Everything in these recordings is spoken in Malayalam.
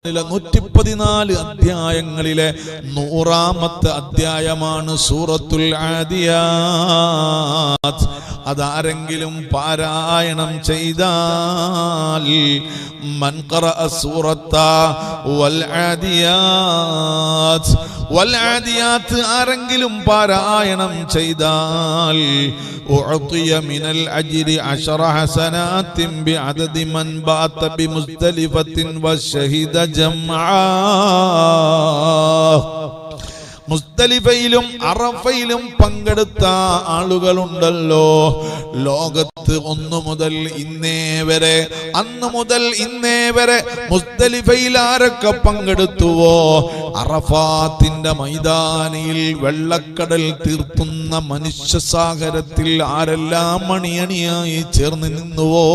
114 അധ്യായങ്ങളിലെ 100ാമത്തെ അധ്യായമാണ് സൂറത്തുൽ ആദിയാത്ത്. അതാരെങ്കിലും പാരായണം ചെയ്താൽ മൻ ഖറഅ സൂറത്ത വൽ ആദിയാത്ത് ആരെങ്കിലും പാരായണം ചെയ്താൽ ഉഅതിയ മിനൽ അജ്രി 10 ഹസനാത്തിൻ ബിഅദദി മൻ ബാത ബിമുസ്തലിഫത്തിൻ വശഹിദ ജംആ. മുസ്തലിഫയിലും അറഫയിലും പങ്കെടുത്ത ആളുകളുണ്ടല്ലോ, ലോകത്ത് അന്ന് മുതൽ ഇന്നേ വരെ മുസ്തലിഫയിൽ ആരൊക്കെ പങ്കെടുത്തുവോ, അറഫാത്തിന്റെ മൈതാനിയിൽ വെള്ളക്കടൽ തീർത്തുന്ന മനുഷ്യസാഗരത്തിൽ ആരെല്ലാം മണിയണിയായി ചേർന്ന് നിന്നുവോ,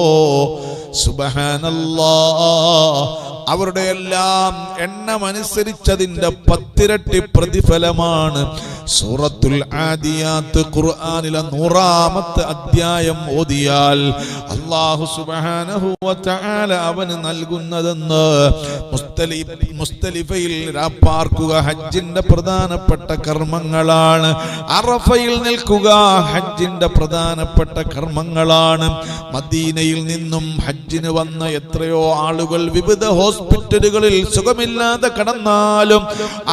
സുബ്ഹാനല്ലാഹ്, അവരുടെ എല്ലാം എണ്ണമനുസരിച്ചതിന്റെ 10 ഇരട്ടി പ്രതിഫലമാണ്. സൂറത്തുൽ ആദിയാത്ത് ഖുർആനിലെ 100ാമത്തെ അധ്യായം ഓതിയാൽ അല്ലാഹു സുബ്ഹാനഹു വ തആല അവന് നൽകുന്നതെന്ന് മുസ്തലിഫയിൽ രാപ്പാർക്കുക ഹജ്ജിന്റെ പ്രധാനപ്പെട്ട കർമ്മങ്ങളാണ്. അറഫയിൽ നിൽക്കുക ഹജ്ജിന്റെ പ്രധാനപ്പെട്ട കർമ്മങ്ങളാണ്. മദീനയിൽ നിന്നും ഹജ്ജിന് വന്ന എത്രയോ ആളുകൾ വിവിധ ഹോസ്പിറ്റലുകളിൽ സുഖമില്ലാതെ കടന്നാലും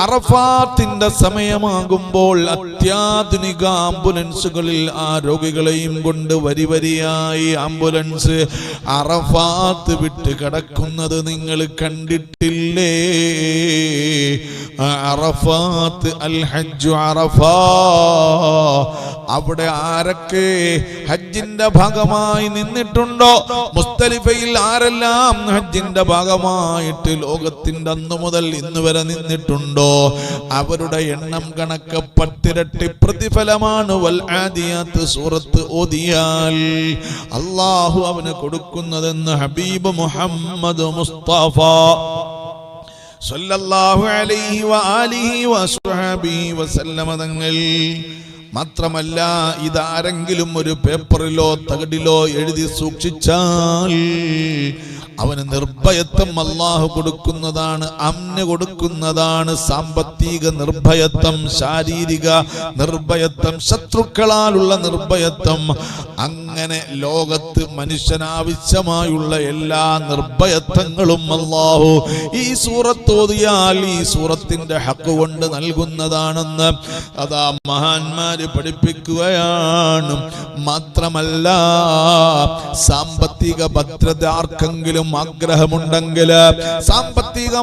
അറഫാത്തിന്റെ സമയമാകുമ്പോൾ അത്യാധുനിക ആംബുലൻസുകളിൽ ആ രോഗികളെയും കൊണ്ട് വരിവരിയായി ആംബുലൻസ് അറഫാത്ത് വിട്ട് കിടക്കുന്നത് നിങ്ങൾ കണ്ടിട്ടില്ലേ? അറഫാത്ത് അൽ ഹജ്ജു അറഫാ. അവിടെ ആരൊക്കെ ഹജ്ജിന്റെ ഭാഗമായി നിന്നിട്ടുണ്ടോ, മുസ്തലിഫയിൽ ആരെല്ലാം ഹജ്ജിന്റെ ഭാഗമായിട്ട് ലോകത്തിന്റെ അന്നു മുതൽ ഇന്ന് വരെ നിന്നിട്ടുണ്ടോ, അവരുടെ എണ്ണം കണക്ക് 10 ഇരട്ടി പ്രതിഫലമാണ് വൽ ആദിയാത്ത് സൂറത്ത് ഓതിയാൽ അല്ലാഹു അവന് കൊടുക്കുന്നതെന്ന് ഹബീബ് മുഹമ്മദ് മുസ്തഫ സല്ലല്ലാഹു അലൈഹി വആലിഹി വസഹബിഹി വസല്ലമ തങ്ങൾ. മാത്രമല്ല, ഇതാരെങ്കിലും ഒരു പേപ്പറിലോ തകിടിലോ എഴുതി സൂക്ഷിച്ചാൽ അവന് നിർഭയത്വം അല്ലാഹു കൊടുക്കുന്നതാണ്, അമ്ന് കൊടുക്കുന്നതാണ്. സാമ്പത്തിക നിർഭയത്വം, ശാരീരിക നിർഭയത്വം, ശത്രുക്കളാലുള്ള നിർഭയത്വം, അങ്ങനെ ലോകത്ത് മനുഷ്യനാവശ്യമായുള്ള എല്ലാ നിർഭയത്വങ്ങളും അല്ലാഹു ഈ സൂറത്ത് ഓതിയാൽ ഈ സൂറത്തിന്റെ ഹക്ക് കൊണ്ട് നൽകുന്നതാണെന്ന് അതാ മഹാന്മാര് പഠിപ്പിക്കുകയാണ്. മാത്രമല്ല, സാമ്പത്തിക ഭദ്രത ആർക്കെങ്കിലും ആഗ്രഹമുണ്ടെങ്കിൽ, സാമ്പത്തിക